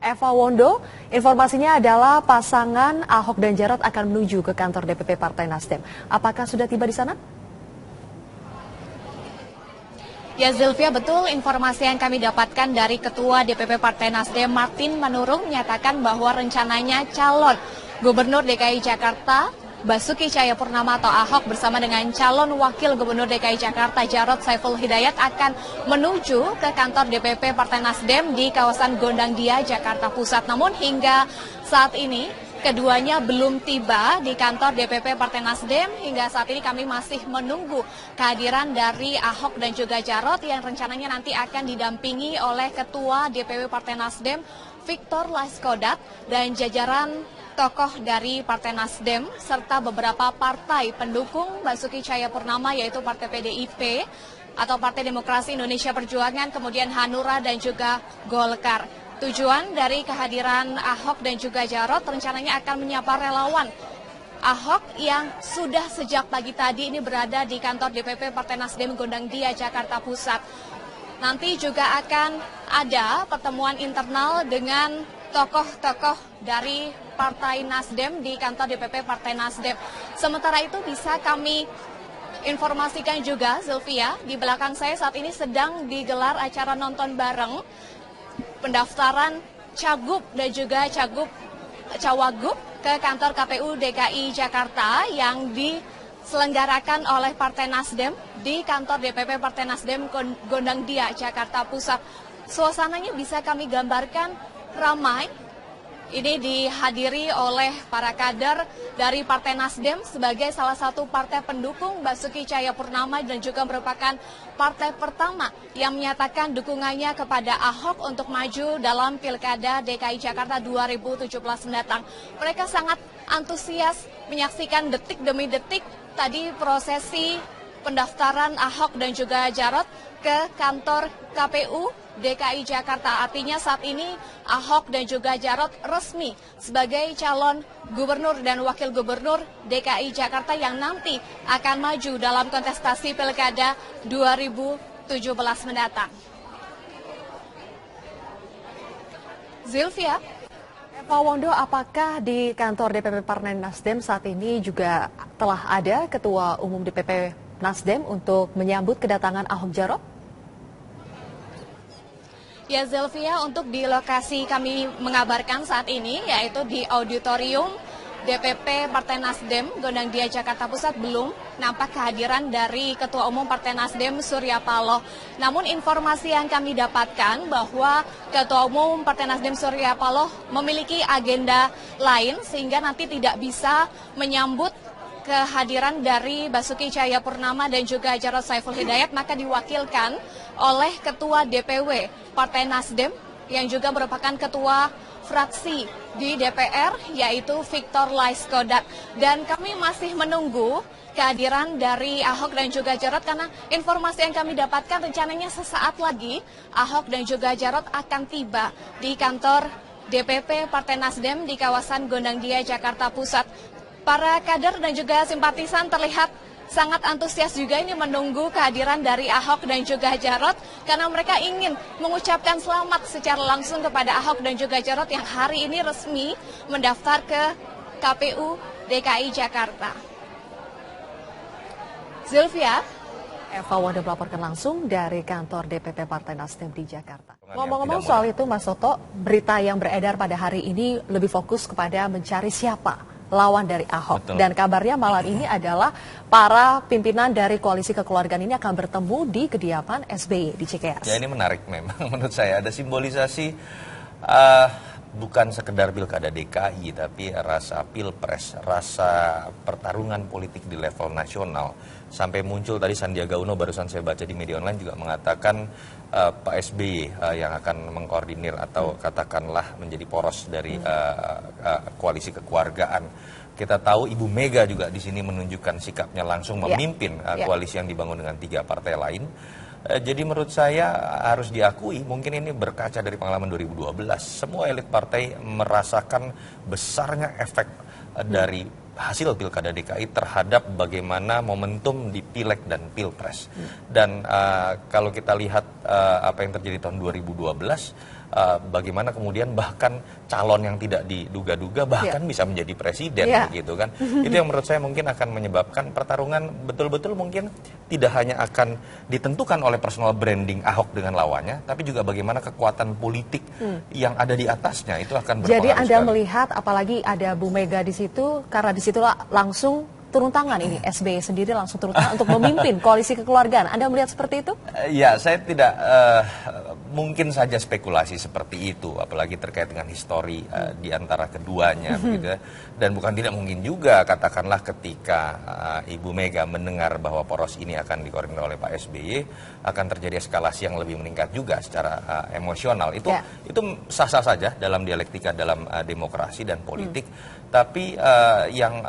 Eva Wondo, informasinya adalah pasangan Ahok dan Jarot akan menuju ke kantor DPP Partai Nasdem. Apakah sudah tiba di sana? Ya Zilvia, betul informasi yang kami dapatkan dari Ketua DPP Partai Nasdem Martin Manurung menyatakan bahwa rencananya calon Gubernur DKI Jakarta Basuki Cahayapurnama atau Ahok bersama dengan calon Wakil Gubernur DKI Jakarta Jarot Saiful Hidayat akan menuju ke kantor DPP Partai Nasdem di kawasan Gondangdia, Jakarta Pusat. Namun hingga saat ini keduanya belum tiba di kantor DPP Partai Nasdem. Hingga saat ini kami masih menunggu kehadiran dari Ahok dan juga Jarot yang rencananya nanti akan didampingi oleh Ketua DPP Partai Nasdem Victor Laiskodat dan jajaran tokoh dari Partai Nasdem serta beberapa partai pendukung Basuki Cahayapurnama yaitu Partai PDIP atau Partai Demokrasi Indonesia Perjuangan, kemudian Hanura dan juga Golkar. Tujuan dari kehadiran Ahok dan juga Jarot rencananya akan menyapa relawan Ahok yang sudah sejak pagi tadi ini berada di kantor DPP Partai Nasdem Gondangdia, Jakarta Pusat. Nanti juga akan ada pertemuan internal dengan tokoh-tokoh dari Partai Nasdem di kantor DPP Partai Nasdem. Sementara itu bisa kami informasikan juga, Zilvia, di belakang saya saat ini sedang digelar acara nonton bareng pendaftaran Cagup dan juga Cawagup ke kantor KPU DKI Jakarta yang diselenggarakan oleh Partai Nasdem di kantor DPP Partai Nasdem Gondangdia, Jakarta Pusat. Suasananya bisa kami gambarkan ramai. Ini dihadiri oleh para kader dari Partai Nasdem sebagai salah satu partai pendukung Basuki Cahayapurnama dan juga merupakan partai pertama yang menyatakan dukungannya kepada Ahok untuk maju dalam Pilkada DKI Jakarta 2017 mendatang. Mereka sangat antusias menyaksikan detik demi detik tadi prosesi pendaftaran Ahok dan juga Jarot ke kantor KPU DKI Jakarta. Artinya saat ini Ahok dan juga Jarot resmi sebagai calon gubernur dan wakil gubernur DKI Jakarta yang nanti akan maju dalam kontestasi Pilkada 2017 mendatang. Zilvia. Eva Wondo, apakah di kantor DPP Partai Nasdem saat ini juga telah ada Ketua Umum DPP Nasdem untuk menyambut kedatangan Ahok Jarot? Ya Zilvia, untuk di lokasi kami mengabarkan saat ini yaitu di auditorium DPP Partai Nasdem Gondangdia Jakarta Pusat belum nampak kehadiran dari Ketua Umum Partai Nasdem Surya Paloh. Namun informasi yang kami dapatkan bahwa Ketua Umum Partai Nasdem Surya Paloh memiliki agenda lain sehingga nanti tidak bisa menyambut kehadiran dari Basuki Cahayapurnama dan juga Jarot Saiful Hidayat, maka diwakilkan oleh Ketua DPW Partai Nasdem yang juga merupakan Ketua fraksi di DPR yaitu Victor Laiskodat. Dan kami masih menunggu kehadiran dari Ahok dan juga Jarot karena informasi yang kami dapatkan rencananya sesaat lagi Ahok dan juga Jarot akan tiba di kantor DPP Partai Nasdem di kawasan Gondangdia, Jakarta Pusat. Para kader dan juga simpatisan terlihat sangat antusias juga ini menunggu kehadiran dari Ahok dan juga Jarot karena mereka ingin mengucapkan selamat secara langsung kepada Ahok dan juga Jarot yang hari ini resmi mendaftar ke KPU DKI Jakarta. Zilvia. Eva Wondo melaporkan langsung dari kantor DPP Partai Nasdem di Jakarta. Ngomong-ngomong soal itu, Mas Toto, berita yang beredar pada hari ini lebih fokus kepada mencari siapa lawan dari Ahok. Betul. Dan kabarnya malam ini adalah para pimpinan dari koalisi kekeluargaan ini akan bertemu di kediaman SBY di Cikeas. Ya, ini menarik memang menurut saya. Ada simbolisasi bukan sekedar pilkada DKI, tapi rasa pilpres, rasa pertarungan politik di level nasional. Sampai muncul tadi Sandiaga Uno, barusan saya baca di media online juga mengatakan Pak SBY yang akan mengkoordinir atau katakanlah menjadi poros dari koalisi kekeluargaan. Kita tahu Ibu Mega juga di sini menunjukkan sikapnya langsung memimpin koalisi yang dibangun dengan 3 partai lain. Jadi menurut saya harus diakui, mungkin ini berkaca dari pengalaman 2012. Semua elit partai merasakan besarnya efek dari hasil pilkada DKI terhadap bagaimana momentum di pileg dan pilpres. Dan kalau kita lihat apa yang terjadi tahun 2012, bagaimana kemudian bahkan calon yang tidak diduga-duga bahkan bisa menjadi presiden gitu kan. Itu yang menurut saya mungkin akan menyebabkan pertarungan betul-betul mungkin tidak hanya akan ditentukan oleh personal branding Ahok dengan lawannya, tapi juga bagaimana kekuatan politik yang ada di atasnya itu akan berpengaruh. Jadi Anda sekali melihat apalagi ada Bu Mega di situ, karena di situlah langsung turun tangan ini, SBY sendiri langsung turun tangan untuk memimpin koalisi kekeluargaan. Anda melihat seperti itu? Ya, saya tidak, mungkin saja spekulasi seperti itu, apalagi terkait dengan histori di antara keduanya, begitu ya. Dan bukan tidak mungkin juga, katakanlah ketika Ibu Mega mendengar bahwa poros ini akan dikoordinir oleh Pak SBY, akan terjadi eskalasi yang lebih meningkat juga secara emosional. Itu sah-sah saja dalam dialektika, dalam demokrasi dan politik. Tapi yang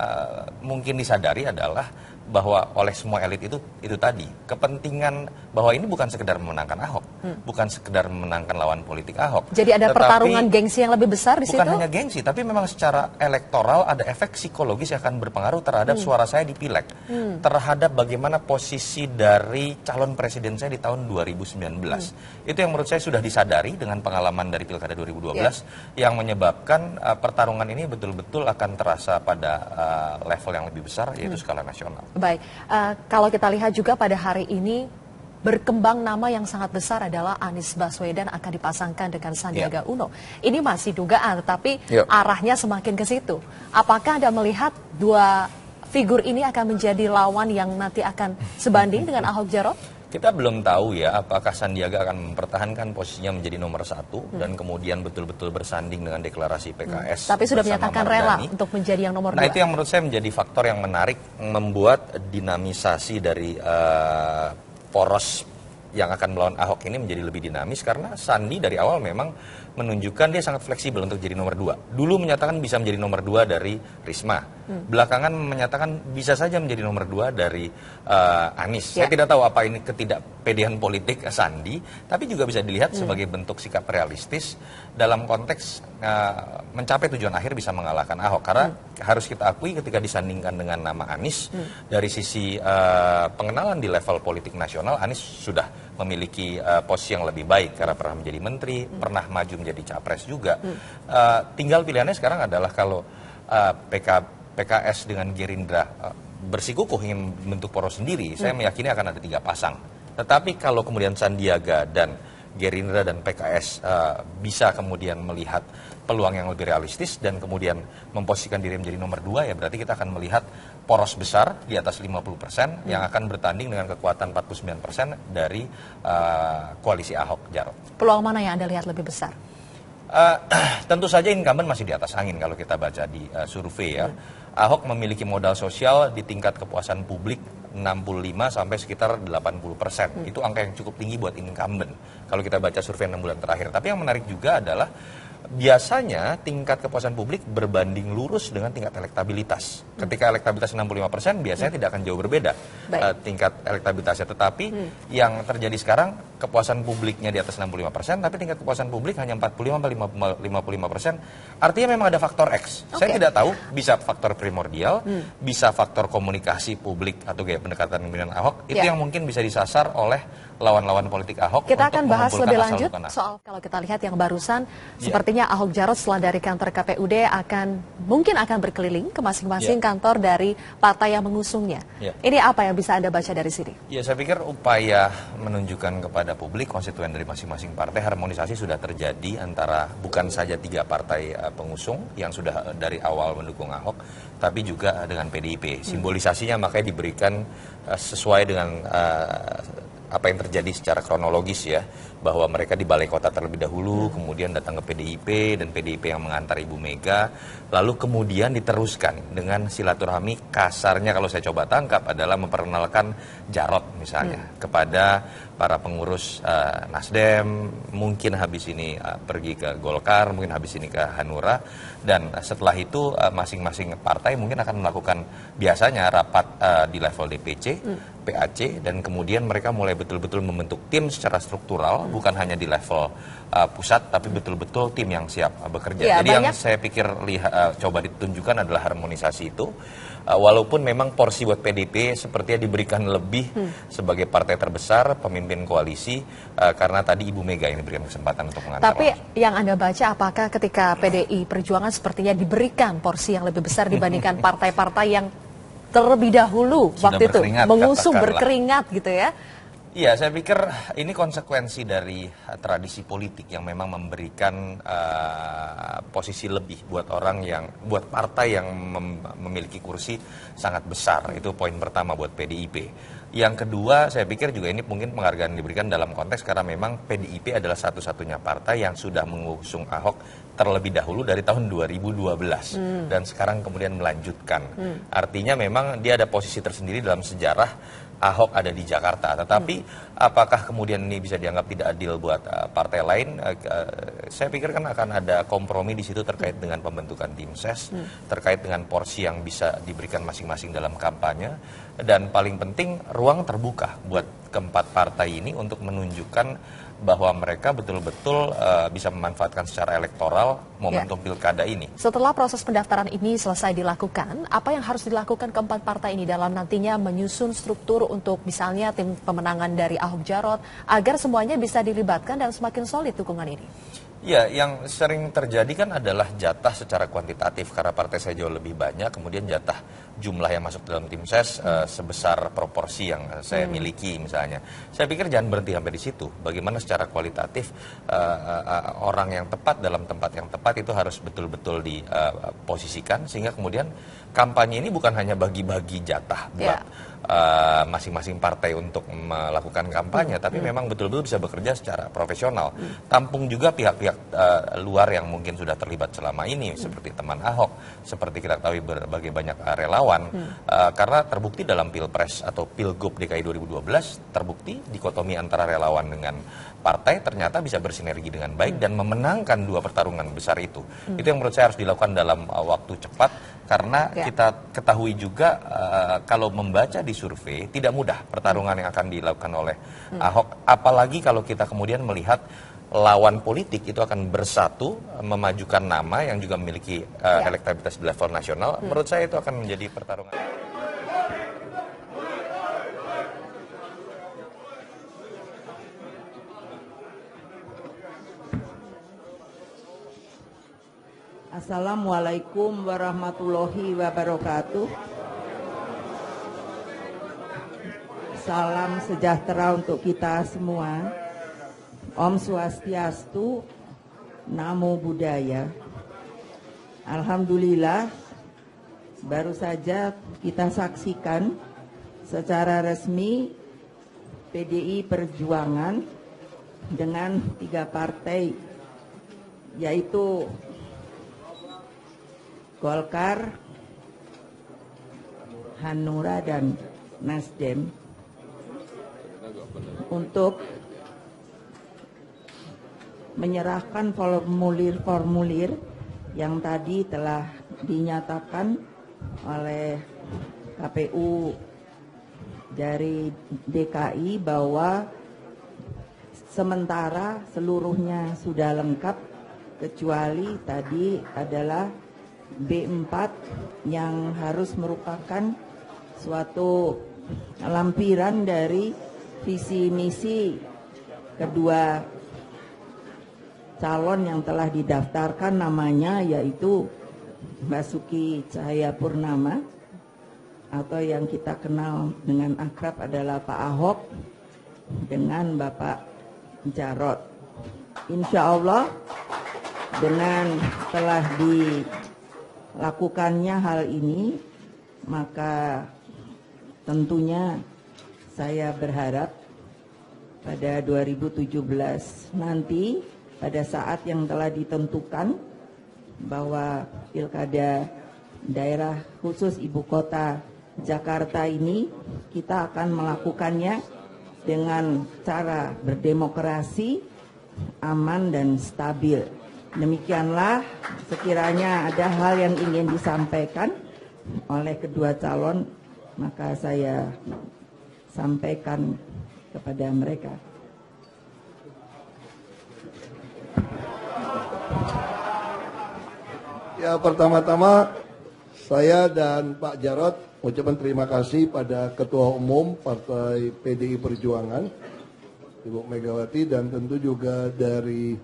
mungkin disadari adalah bahwa oleh semua elit itu tadi kepentingan bahwa ini bukan sekedar memenangkan Ahok, bukan sekedar memenangkan lawan politik Ahok. Jadi ada pertarungan gengsi yang lebih besar di situ? Bukan hanya gengsi, tapi memang secara elektoral ada efek psikologis yang akan berpengaruh terhadap suara saya di pileg, terhadap bagaimana posisi dari calon presiden saya di tahun 2019. Itu yang menurut saya sudah disadari dengan pengalaman dari Pilkada 2012 yang menyebabkan pertarungan ini betul-betul akan terasa pada level yang lebih besar, yaitu skala nasional. Baik, kalau kita lihat juga pada hari ini berkembang nama yang sangat besar adalah Anies Baswedan akan dipasangkan dengan Sandiaga Uno. Ini masih dugaan, tetapi arahnya semakin ke situ. Apakah Anda melihat dua figur ini akan menjadi lawan yang nanti akan sebanding dengan Ahok Jarot? Kita belum tahu ya apakah Sandiaga akan mempertahankan posisinya menjadi nomor 1 dan kemudian betul-betul bersanding dengan deklarasi PKS. Tapi sudah menyatakan rela untuk menjadi yang nomor 2. Nah, itu yang menurut saya menjadi faktor yang menarik, membuat dinamisasi dari poros yang akan melawan Ahok ini menjadi lebih dinamis, karena Sandi dari awal memang menunjukkan dia sangat fleksibel untuk jadi nomor 2. Dulu menyatakan bisa menjadi nomor 2 dari Risma. Belakangan menyatakan bisa saja menjadi nomor 2 dari Anies. Saya tidak tahu apa ini ketidakpedean politik Sandi, tapi juga bisa dilihat sebagai bentuk sikap realistis dalam konteks mencapai tujuan akhir bisa mengalahkan Ahok. Karena harus kita akui ketika disandingkan dengan nama Anies, dari sisi pengenalan di level politik nasional, Anies sudah memiliki posisi yang lebih baik karena pernah menjadi menteri, pernah maju menjadi capres juga. Tinggal pilihannya sekarang adalah kalau PKS dengan Gerindra bersikukuh ingin membentuk poros sendiri, saya meyakini akan ada 3 pasang. Tetapi kalau kemudian Sandiaga dan Gerindra dan PKS bisa kemudian melihat peluang yang lebih realistis dan kemudian memposisikan diri menjadi nomor 2, ya berarti kita akan melihat poros besar di atas 50% yang akan bertanding dengan kekuatan 49% dari koalisi Ahok Jarot. Peluang mana yang Anda lihat lebih besar? Tentu saja incumbent masih di atas angin kalau kita baca di survei ya. Ahok memiliki modal sosial di tingkat kepuasan publik 65 sampai sekitar 80%. Itu angka yang cukup tinggi buat incumbent kalau kita baca survei 6 bulan terakhir. Tapi yang menarik juga adalah biasanya tingkat kepuasan publik berbanding lurus dengan tingkat elektabilitas. Ketika elektabilitas 65%, biasanya tidak akan jauh berbeda tingkat elektabilitasnya. Tetapi yang terjadi sekarang, kepuasan publiknya di atas 65%, tapi tingkat kepuasan publik hanya 45-55%. Artinya memang ada faktor X. Saya tidak tahu, bisa faktor primordial, bisa faktor komunikasi publik atau gaya pendekatan pemilihan Ahok. Itu yang mungkin bisa disasar oleh lawan-lawan politik Ahok. Kita akan bahas lebih lanjut soal, kalau kita lihat yang barusan, sepertinya Ahok Jarot setelah dari kantor KPUD mungkin akan berkeliling ke masing-masing kantor dari partai yang mengusungnya. Ini apa yang bisa Anda baca dari sini? Ya, saya pikir upaya menunjukkan kepada publik konstituen dari masing-masing partai, harmonisasi sudah terjadi antara bukan saja 3 partai pengusung yang sudah dari awal mendukung Ahok, tapi juga dengan PDIP. Simbolisasinya makanya diberikan sesuai dengan apa yang terjadi secara kronologis ya, bahwa mereka di balai kota terlebih dahulu, kemudian datang ke PDIP dan PDIP yang mengantar Ibu Mega, lalu kemudian diteruskan dengan silaturahmi, kasarnya kalau saya coba tangkap adalah memperkenalkan Jarot misalnya kepada para pengurus Nasdem, mungkin habis ini pergi ke Golkar, mungkin habis ini ke Hanura, dan setelah itu masing-masing partai mungkin akan melakukan biasanya rapat di level DPC, PAC, dan kemudian mereka mulai betul-betul membentuk tim secara struktural, bukan hanya di level pusat, tapi betul-betul tim yang siap bekerja. Ya, jadi yang saya pikir coba ditunjukkan adalah harmonisasi itu. Walaupun memang porsi buat PDIP sepertinya diberikan lebih sebagai partai terbesar, pemimpin koalisi, karena tadi Ibu Mega yang diberikan kesempatan untuk mengantar. Tapi yang Anda baca, apakah ketika PDI Perjuangan sepertinya diberikan porsi yang lebih besar dibandingkan partai-partai yang terlebih dahulu sudah waktu itu mengusung katakanlah. Berkeringat gitu ya? Iya, saya pikir ini konsekuensi dari tradisi politik yang memang memberikan posisi lebih buat partai yang memiliki kursi sangat besar. Itu poin pertama buat PDIP. Yang kedua, saya pikir juga ini mungkin penghargaan diberikan dalam konteks karena memang PDIP adalah satu-satunya partai yang sudah mengusung Ahok terlebih dahulu dari tahun 2012 dan sekarang kemudian melanjutkan. Artinya memang dia ada posisi tersendiri dalam sejarah Ahok ada di Jakarta, tetapi apakah kemudian ini bisa dianggap tidak adil buat partai lain? Saya pikir kan akan ada kompromi di situ terkait dengan pembentukan tim ses, terkait dengan porsi yang bisa diberikan masing-masing dalam kampanye, dan paling penting ruang terbuka buat keempat partai ini untuk menunjukkan bahwa mereka betul-betul bisa memanfaatkan secara elektoral momentum pilkada ini. Setelah proses pendaftaran ini selesai dilakukan, apa yang harus dilakukan keempat partai ini dalam nantinya menyusun struktur untuk misalnya tim pemenangan dari Ahok Jarot agar semuanya bisa dilibatkan dan semakin solid dukungan ini? Ya, yang sering terjadi kan adalah jatah secara kuantitatif karena partai saya jauh lebih banyak, kemudian jatah jumlah yang masuk dalam tim ses sebesar proporsi yang saya miliki misalnya. Saya pikir jangan berhenti sampai di situ. Bagaimana secara kualitatif orang yang tepat dalam tempat yang tepat itu harus betul-betul diposisikan sehingga kemudian kampanye ini bukan hanya bagi-bagi jatah buat masing-masing partai untuk melakukan kampanye, tapi memang betul-betul bisa bekerja secara profesional. Tampung juga pihak-pihak luar yang mungkin sudah terlibat selama ini, seperti teman Ahok, seperti kita ketahui berbagai banyak relawan, karena terbukti dalam Pilpres atau Pilgub DKI 2012, terbukti dikotomi antara relawan dengan partai ternyata bisa bersinergi dengan baik dan memenangkan dua pertarungan besar itu. Itu yang menurut saya harus dilakukan dalam waktu cepat, karena kita ketahui juga kalau membaca di survei tidak mudah pertarungan yang akan dilakukan oleh Ahok, apalagi kalau kita kemudian melihat lawan politik itu akan bersatu memajukan nama yang juga memiliki elektabilitas di level nasional. Menurut saya itu akan menjadi pertarungan. Assalamualaikum warahmatullahi wabarakatuh. Salam sejahtera untuk kita semua. Om Swastiastu, Namo Buddhaya. Alhamdulillah, baru saja kita saksikan secara resmi PDI Perjuangan dengan 3 partai, yaitu Golkar, Hanura, dan Nasdem, untuk menyerahkan formulir-formulir yang tadi telah dinyatakan oleh KPU dari DKI bahwa sementara seluruhnya sudah lengkap kecuali tadi adalah B4 yang harus merupakan suatu lampiran dari visi misi kedua calon yang telah didaftarkan namanya, yaitu Basuki Cahayapurnama atau yang kita kenal dengan akrab adalah Pak Ahok dengan Bapak Jarot. Insya Allah dengan telah dilakukannya hal ini, maka tentunya saya berharap pada 2017 nanti pada saat yang telah ditentukan bahwa pilkada daerah khusus ibu kota Jakarta ini kita akan melakukannya dengan cara berdemokrasi, aman dan stabil. Demikianlah sekiranya ada hal yang ingin disampaikan oleh kedua calon, maka saya sampaikan kepada mereka. Ya, pertama-tama saya dan Pak Jarod ucapkan terima kasih pada Ketua Umum Partai PDI Perjuangan, Ibu Megawati, dan tentu juga dari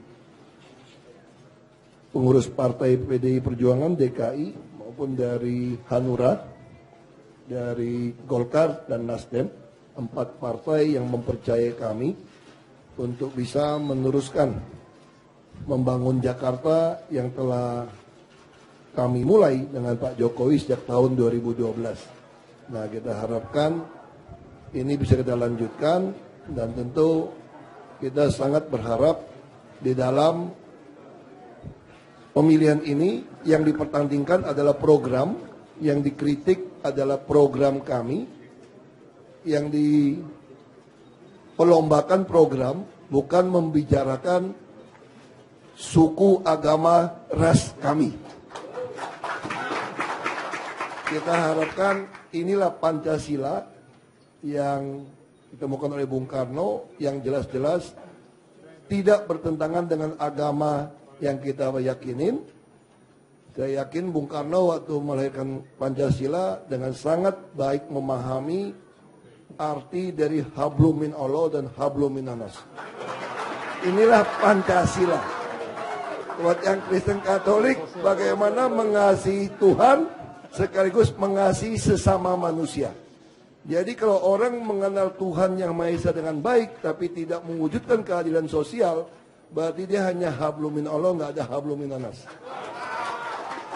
pengurus Partai PDI Perjuangan DKI maupun dari Hanura, dari Golkar dan Nasdem, 4 partai yang mempercayai kami untuk bisa meneruskan membangun Jakarta yang telah kami mulai dengan Pak Jokowi sejak tahun 2012. Nah, kita harapkan ini bisa kita lanjutkan, dan tentu kita sangat berharap di dalam pemilihan ini yang dipertandingkan adalah program, yang dikritik adalah program kami, yang diperlombakan program, bukan membicarakan suku, agama, ras kami. Kita harapkan inilah Pancasila yang ditemukan oleh Bung Karno, yang jelas-jelas tidak bertentangan dengan agama yang kita yakinin. Saya yakin Bung Karno waktu melahirkan Pancasila dengan sangat baik memahami arti dari hablum min Allah dan hablum min Anas. Inilah Pancasila. Buat yang Kristen Katolik, bagaimana mengasihi Tuhan sekaligus mengasihi sesama manusia. Jadi kalau orang mengenal Tuhan yang Maha Esa dengan baik tapi tidak mewujudkan keadilan sosial, berarti dia hanya hablum min Allah, nggak ada hablum min Anas.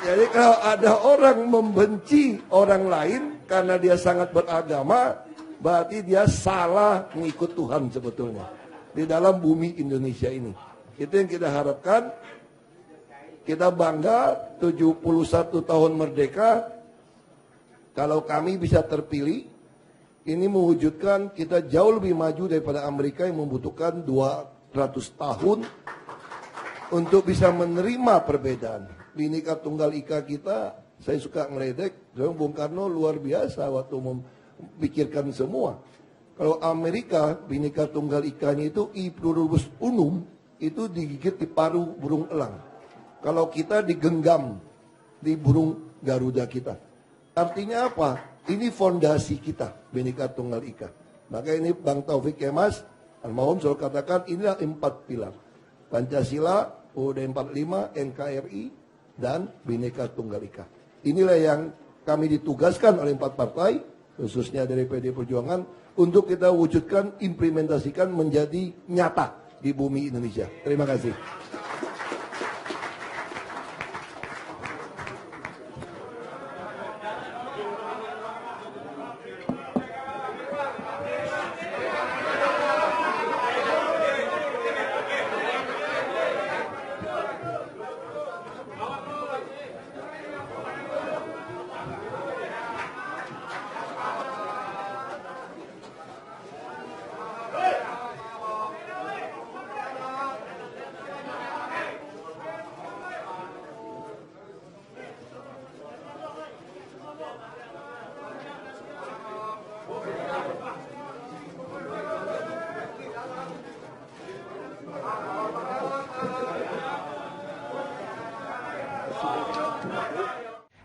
Jadi kalau ada orang membenci orang lain karena dia sangat beragama, berarti dia salah mengikut Tuhan sebetulnya di dalam bumi Indonesia ini. Itu yang kita harapkan. Kita bangga 71 tahun merdeka. Kalau kami bisa terpilih, ini mewujudkan kita jauh lebih maju daripada Amerika yang membutuhkan 200 tahun untuk bisa menerima perbedaan. Bhinneka Tunggal Ika kita, saya suka ngeledek, Bung Karno luar biasa waktu memikirkan semua. Kalau Amerika, Bhinneka Tunggal Ika-nya itu I pluribus unum, itu digigit di paru burung elang. Kalau kita digenggam di burung Garuda kita. Artinya apa? Ini fondasi kita, Bhinneka Tunggal Ika. Maka ini Bang Taufik Kemas, almarhum selalu katakan inilah 4 pilar. Pancasila, UUD 45, NKRI, dan Bhinneka Tunggal Ika. Inilah yang kami ditugaskan oleh 4 partai, khususnya dari PDI Perjuangan, untuk kita wujudkan, implementasikan menjadi nyata di bumi Indonesia. Terima kasih.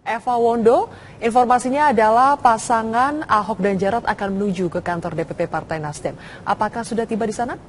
Eva Wondo, informasinya adalah pasangan Ahok dan Jarot akan menuju ke kantor DPP Partai Nasdem. Apakah sudah tiba di sana?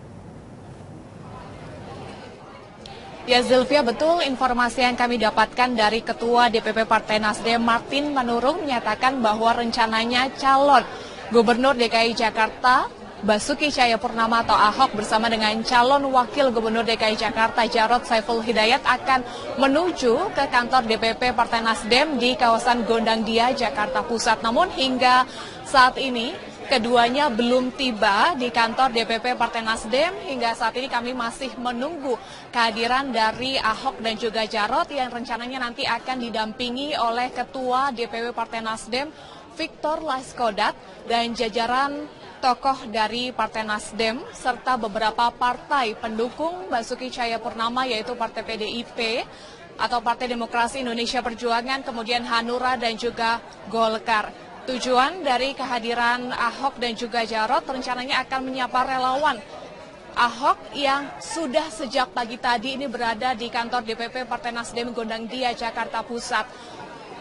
Ya Zilvia, betul informasi yang kami dapatkan dari Ketua DPP Partai Nasdem Martin Manurung menyatakan bahwa rencananya calon Gubernur DKI Jakarta Basuki Cahayapurnama atau Ahok bersama dengan calon Wakil Gubernur DKI Jakarta Jarod Saiful Hidayat akan menuju ke kantor DPP Partai Nasdem di kawasan Gondangdia, Jakarta Pusat. Namun hingga saat ini keduanya belum tiba di kantor DPP Partai Nasdem. Hingga saat ini kami masih menunggu kehadiran dari Ahok dan juga Jarod yang rencananya nanti akan didampingi oleh Ketua DPP Partai Nasdem Victor Laiskodat dan jajaran tokoh dari Partai Nasdem serta beberapa partai pendukung Basuki Cahayapurnama yaitu Partai PDIP atau Partai Demokrasi Indonesia Perjuangan, kemudian Hanura dan juga Golkar. Tujuan dari kehadiran Ahok dan juga Jarod rencananya akan menyapa relawan Ahok yang sudah sejak pagi tadi ini berada di kantor DPP Partai Nasdem Gondangdia, Jakarta Pusat.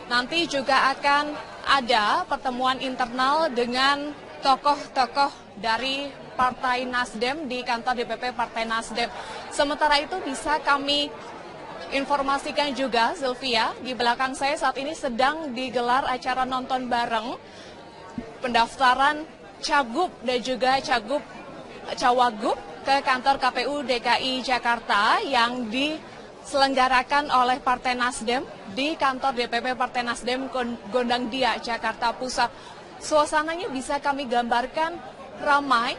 Nanti juga akan ada pertemuan internal dengan tokoh-tokoh dari Partai Nasdem di kantor DPP Partai Nasdem. Sementara itu bisa kami informasikan juga, Zilvia, di belakang saya saat ini sedang digelar acara nonton bareng pendaftaran Cagup dan juga Cawagup ke kantor KPU DKI Jakarta yang diselenggarakan oleh Partai Nasdem di kantor DPP Partai Nasdem Gondangdia, Jakarta Pusat. Suasananya bisa kami gambarkan ramai.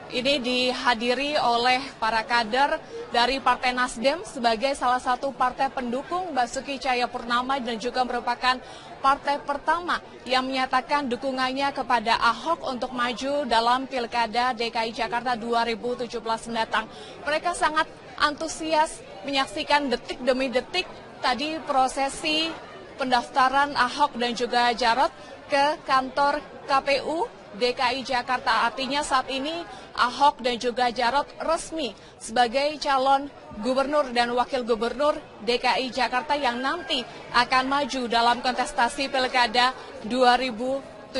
Ini dihadiri oleh para kader dari Partai Nasdem sebagai salah satu partai pendukung Basuki Cahayapurnama dan juga merupakan partai pertama yang menyatakan dukungannya kepada Ahok untuk maju dalam Pilkada DKI Jakarta 2017 mendatang. Mereka sangat antusias menyaksikan detik demi detik tadi prosesi pendaftaran Ahok dan juga Jarot ke kantor KPU DKI Jakarta. Artinya saat ini Ahok dan juga Jarot resmi sebagai calon gubernur dan wakil gubernur DKI Jakarta yang nanti akan maju dalam kontestasi Pilkada 2017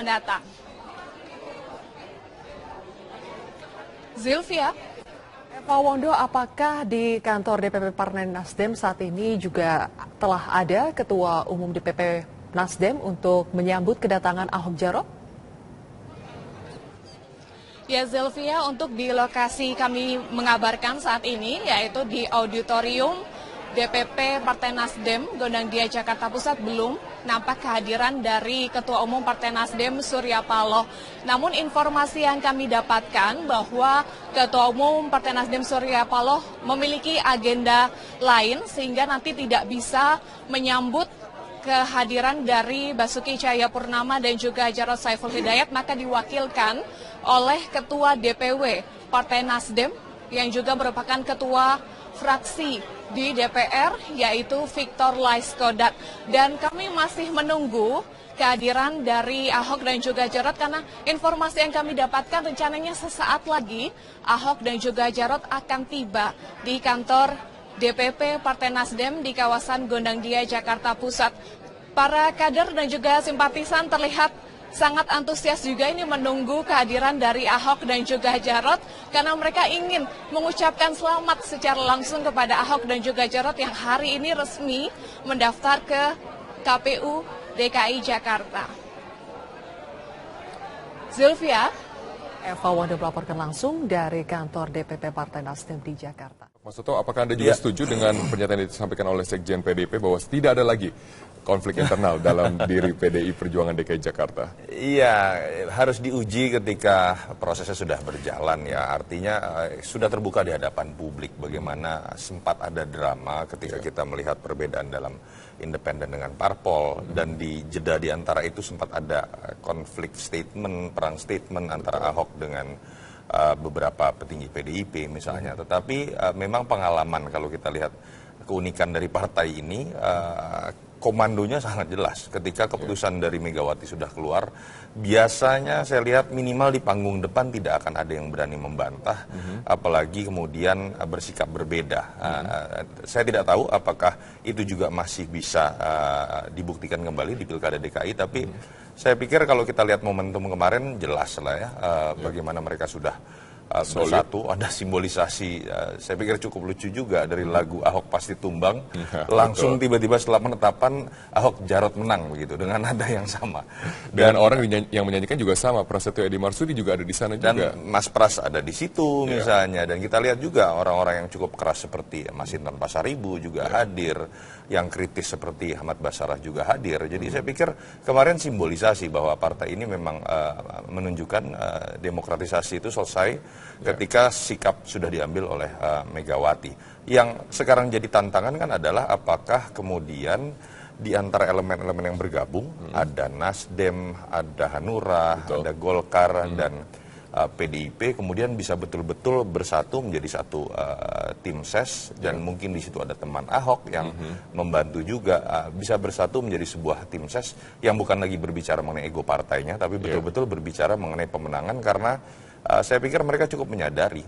mendatang. Zilvia. Pak Wondo, apakah di kantor DPP Partai Nasdem saat ini juga telah ada Ketua Umum DPP Nasdem untuk menyambut kedatangan Ahok Jarot? Ya, Zilvia, untuk di lokasi kami mengabarkan saat ini, yaitu di auditorium DPP Partai Nasdem Gondangdia, Jakarta Pusat, belum nampak kehadiran dari Ketua Umum Partai Nasdem Surya Paloh. Namun informasi yang kami dapatkan bahwa Ketua Umum Partai Nasdem Surya Paloh memiliki agenda lain sehingga nanti tidak bisa menyambut kehadiran dari Basuki Cahayapurnama dan juga Jarod Saiful Hidayat, maka diwakilkan oleh Ketua DPW Partai Nasdem yang juga merupakan Ketua fraksi di DPR, yaitu Victor Laiskodat. Dan kami masih menunggu kehadiran dari Ahok dan juga Jarot karena informasi yang kami dapatkan rencananya sesaat lagi Ahok dan juga Jarot akan tiba di kantor DPP Partai Nasdem di kawasan Gondangdia, Jakarta Pusat. Para kader dan juga simpatisan terlihat sangat antusias juga ini menunggu kehadiran dari Ahok dan juga Jarot karena mereka ingin mengucapkan selamat secara langsung kepada Ahok dan juga Jarot yang hari ini resmi mendaftar ke KPU DKI Jakarta. Zilvia. Eva Wondo melaporkan langsung dari kantor DPP Partai Nasdem di Jakarta. Mas Toto, apakah Anda juga setuju dengan pernyataan yang disampaikan oleh Sekjen PDIP bahwa tidak ada lagi konflik internal dalam diri PDI Perjuangan DKI Jakarta? Iya, harus diuji ketika prosesnya sudah berjalan ya. Artinya sudah terbuka di hadapan publik bagaimana sempat ada drama ketika kita melihat perbedaan dalam independen dengan parpol dan di jeda di antara itu sempat ada konflik statement, perang statement antara Ahok dengan beberapa petinggi PDIP misalnya. Tetapi memang pengalaman kalau kita lihat keunikan dari partai ini, komandonya sangat jelas. Ketika keputusan dari Megawati sudah keluar, biasanya saya lihat minimal di panggung depan tidak akan ada yang berani membantah, apalagi kemudian bersikap berbeda. Saya tidak tahu apakah itu juga masih bisa dibuktikan kembali di Pilkada DKI, tapi saya pikir kalau kita lihat momentum kemarin jelas lah ya, bagaimana mereka sudah bersatu, ada simbolisasi, saya pikir cukup lucu juga dari lagu Ahok Pasti Tumbang, langsung tiba-tiba setelah penetapan Ahok Jarot menang begitu dengan nada yang sama. Dan orang yang menyanyikan juga sama, Prasetyo Edi Marsudi juga ada di sana juga. Dan Mas Pras ada di situ misalnya, dan kita lihat juga orang-orang yang cukup keras seperti Mas Intan Pasaribu juga hadir, yang kritis seperti Ahmad Basarah juga hadir. Jadi saya pikir kemarin simbolisasi bahwa partai ini memang menunjukkan demokratisasi itu selesai ketika sikap sudah diambil oleh Megawati. Yang sekarang jadi tantangan kan adalah apakah kemudian di antara elemen-elemen yang bergabung ada Nasdem, ada Hanura, ada Golkar dan PDIP kemudian bisa betul-betul bersatu menjadi satu tim ses, dan mungkin di situ ada teman Ahok yang membantu juga, bisa bersatu menjadi sebuah tim ses yang bukan lagi berbicara mengenai ego partainya tapi betul-betul berbicara mengenai pemenangan, karena saya pikir mereka cukup menyadari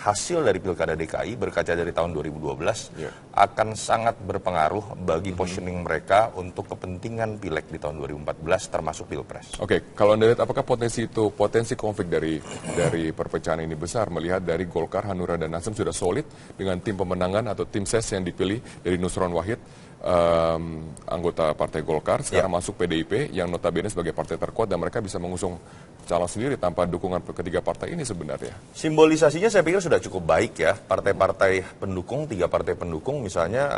hasil dari Pilkada DKI berkaca dari tahun 2012 akan sangat berpengaruh bagi positioning mereka untuk kepentingan pileg di tahun 2014 termasuk Pilpres. Oke, kalau Anda lihat apakah potensi konflik dari perpecahan ini besar melihat dari Golkar, Hanura dan Nasdem sudah solid dengan tim pemenangan atau tim ses yang dipilih dari Nusron Wahid, anggota Partai Golkar, sekarang masuk PDIP yang notabene sebagai partai terkuat dan mereka bisa mengusung calon sendiri tanpa dukungan ketiga partai ini sebenarnya. Simbolisasinya saya pikir sudah cukup baik ya. Partai-partai pendukung, 3 partai pendukung misalnya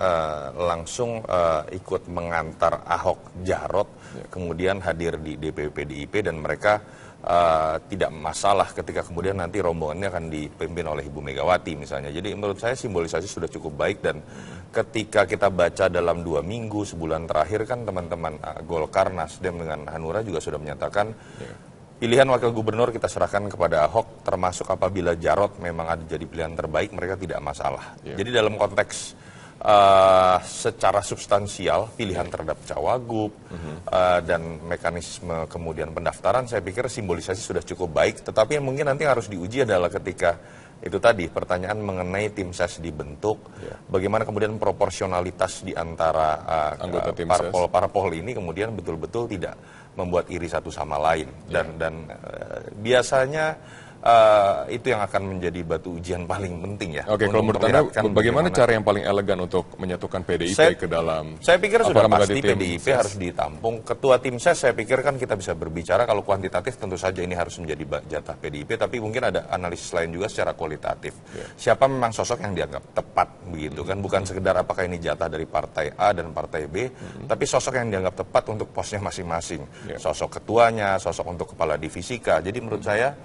langsung ikut mengantar Ahok Jarot, kemudian hadir di DPP PDIP dan mereka tidak masalah ketika kemudian nanti rombongannya akan dipimpin oleh Ibu Megawati misalnya. Jadi menurut saya simbolisasi sudah cukup baik dan ketika kita baca dalam 2 minggu, sebulan terakhir kan teman-teman Golkar, Nasdem dengan Hanura juga sudah menyatakan pilihan wakil gubernur kita serahkan kepada Ahok, termasuk apabila Jarot memang ada jadi pilihan terbaik, mereka tidak masalah. Jadi dalam konteks secara substansial pilihan terhadap cawagup dan mekanisme kemudian pendaftaran, saya pikir simbolisasi sudah cukup baik. Tetapi yang mungkin nanti harus diuji adalah ketika itu tadi pertanyaan mengenai tim ses dibentuk, bagaimana kemudian proporsionalitas di antara parpol ini kemudian betul-betul tidak membuat iri satu sama lain dan biasanya itu yang akan menjadi batu ujian paling penting ya. Oke, kalau menurut Anda bagaimana cara yang paling elegan untuk menyatukan PDIP ke dalam? Saya pikir sudah pasti PDIP harus ditampung. Ketua tim ses saya pikir kan kita bisa berbicara kalau kuantitatif tentu saja ini harus menjadi jatah PDIP, tapi mungkin ada analisis lain juga secara kualitatif. Siapa memang sosok yang dianggap tepat begitu kan, bukan sekedar apakah ini jatah dari partai A dan partai B, tapi sosok yang dianggap tepat untuk posnya masing-masing. Sosok ketuanya, sosok untuk kepala divisi K. Jadi menurut saya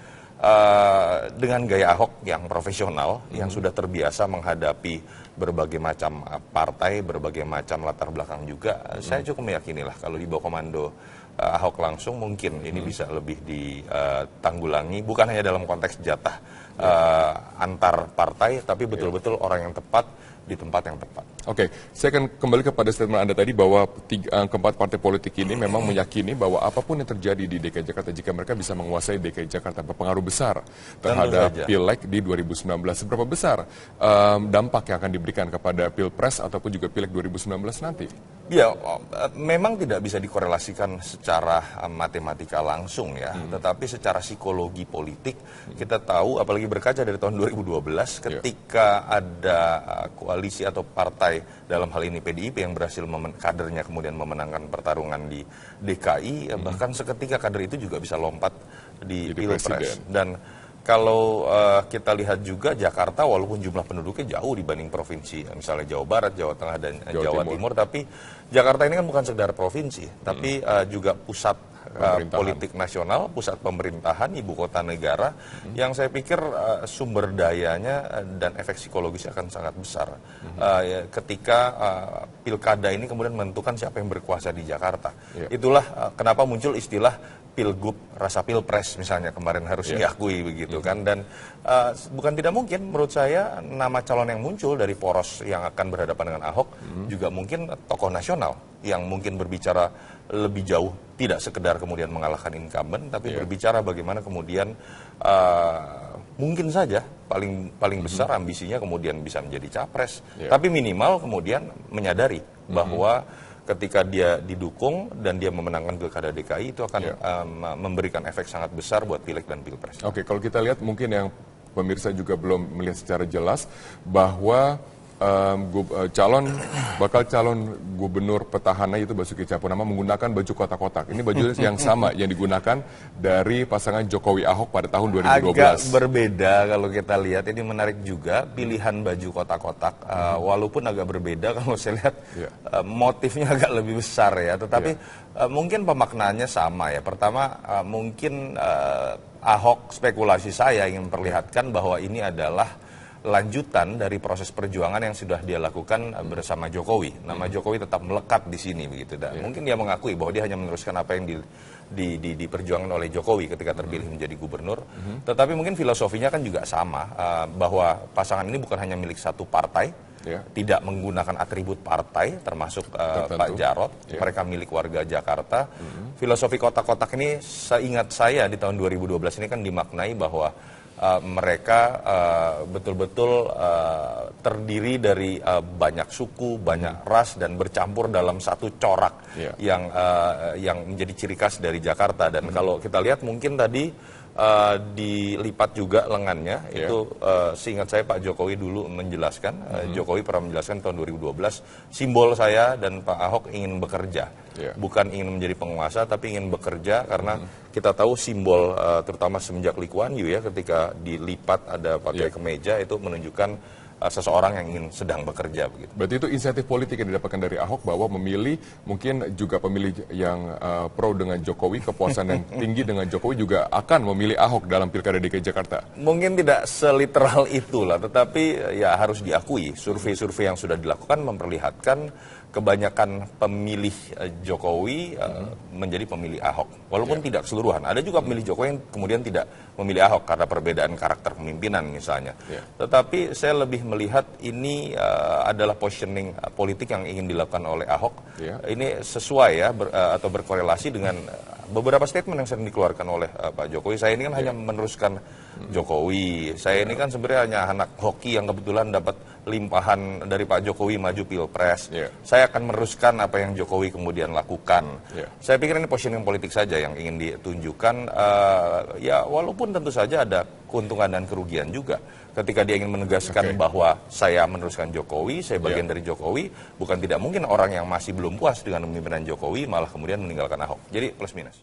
dengan gaya Ahok yang profesional, yang sudah terbiasa menghadapi berbagai macam partai, berbagai macam latar belakang juga, saya cukup meyakinilah kalau di bawah komando Ahok langsung mungkin ini bisa lebih ditanggulangi, bukan hanya dalam konteks jatah antar partai, tapi betul-betul orang yang tepat di tempat yang tepat. Oke, saya akan kembali kepada statement Anda tadi bahwa keempat partai politik ini memang meyakini bahwa apapun yang terjadi di DKI Jakarta, jika mereka bisa menguasai DKI Jakarta, berpengaruh besar terhadap Pileg di 2019. Seberapa besar dampak yang akan diberikan kepada Pilpres ataupun juga Pileg 2019 nanti? Ya, memang tidak bisa dikorelasikan secara matematika langsung ya, tetapi secara psikologi politik kita tahu, apalagi berkaca dari tahun 2012 ketika ada koalisi atau partai, dalam hal ini PDIP yang berhasil kadernya kemudian memenangkan pertarungan di DKI, bahkan seketika kader itu juga bisa lompat di Pilpres. Dan kalau kita lihat juga Jakarta walaupun jumlah penduduknya jauh dibanding provinsi, misalnya Jawa Barat, Jawa Tengah, dan Jawa Timur, tapi Jakarta ini kan bukan sekedar provinsi, tapi juga pusat politik nasional, pusat pemerintahan, ibu kota negara, yang saya pikir sumber dayanya dan efek psikologisnya akan sangat besar. Ketika pilkada ini kemudian menentukan siapa yang berkuasa di Jakarta. Itulah kenapa muncul istilah pilgub rasa pilpres misalnya kemarin harus diakui begitu kan, dan bukan tidak mungkin menurut saya nama calon yang muncul dari poros yang akan berhadapan dengan Ahok juga mungkin tokoh nasional yang mungkin berbicara lebih jauh, tidak sekedar kemudian mengalahkan incumbent, tapi berbicara bagaimana kemudian mungkin saja paling besar ambisinya kemudian bisa menjadi capres, tapi minimal kemudian menyadari bahwa ketika dia didukung dan dia memenangkan Pilkada DKI itu akan memberikan efek sangat besar buat Pileg dan Pilpres. Oke, kalau kita lihat mungkin yang pemirsa juga belum melihat secara jelas bahwa bakal calon gubernur petahana itu Basuki Cahayapurnama menggunakan baju kotak-kotak. Ini baju yang sama yang digunakan dari pasangan Jokowi Ahok pada tahun 2012. Agak berbeda kalau kita lihat, ini menarik juga pilihan baju kotak-kotak. Walaupun agak berbeda kalau saya lihat motifnya agak lebih besar ya, tetapi mungkin pemaknaannya sama ya. Pertama mungkin Ahok, spekulasi saya ingin memperlihatkan bahwa ini adalah lanjutan dari proses perjuangan yang sudah dia lakukan bersama Jokowi. Nama Jokowi tetap melekat di sini begitu. Dan mungkin dia mengakui bahwa dia hanya meneruskan apa yang diperjuangkan oleh Jokowi ketika terpilih menjadi gubernur. Tetapi mungkin filosofinya kan juga sama, bahwa pasangan ini bukan hanya milik satu partai, tidak menggunakan atribut partai, termasuk Pak Jarod. Mereka milik warga Jakarta. Filosofi kotak-kotak ini, seingat saya di tahun 2012 ini kan dimaknai bahwa mereka betul-betul terdiri dari banyak suku, banyak ras, dan bercampur dalam satu corak yang menjadi ciri khas dari Jakarta. Dan kalau kita lihat mungkin tadi dilipat juga lengannya, itu seingat saya Pak Jokowi dulu menjelaskan, Jokowi pernah menjelaskan tahun 2012, simbol saya dan Pak Ahok ingin bekerja, bukan ingin menjadi penguasa, tapi ingin bekerja, karena kita tahu simbol terutama semenjak Lee Kuan Yew ya, ketika dilipat ada pakai kemeja, itu menunjukkan seseorang yang ingin sedang bekerja begitu. Berarti itu insentif politik yang didapatkan dari Ahok, bahwa memilih, mungkin juga pemilih yang pro dengan Jokowi, kepuasan yang tinggi dengan Jokowi juga akan memilih Ahok dalam Pilkada DKI Jakarta. Mungkin tidak seliteral itulah, tetapi ya harus diakui survei-survei yang sudah dilakukan memperlihatkan kebanyakan pemilih Jokowi menjadi pemilih Ahok. Walaupun tidak keseluruhan. Ada juga pemilih Jokowi yang kemudian tidak memilih Ahok karena perbedaan karakter pemimpinan misalnya. Tetapi saya lebih melihat ini adalah positioning politik yang ingin dilakukan oleh Ahok. Ini sesuai ya atau berkorelasi dengan beberapa statement yang sering dikeluarkan oleh Pak Jokowi. Saya ini kan hanya meneruskan Jokowi. Saya ini kan sebenarnya hanya anak hoki yang kebetulan dapat limpahan dari Pak Jokowi maju Pilpres. Saya akan meneruskan apa yang Jokowi kemudian lakukan. Saya pikir ini positioning politik saja yang ingin ditunjukkan. Ya walaupun tentu saja ada keuntungan dan kerugian juga. Ketika dia ingin menegaskan bahwa saya meneruskan Jokowi, saya bagian dari Jokowi, bukan tidak mungkin orang yang masih belum puas dengan pemimpinan Jokowi malah kemudian meninggalkan Ahok. Jadi plus minus.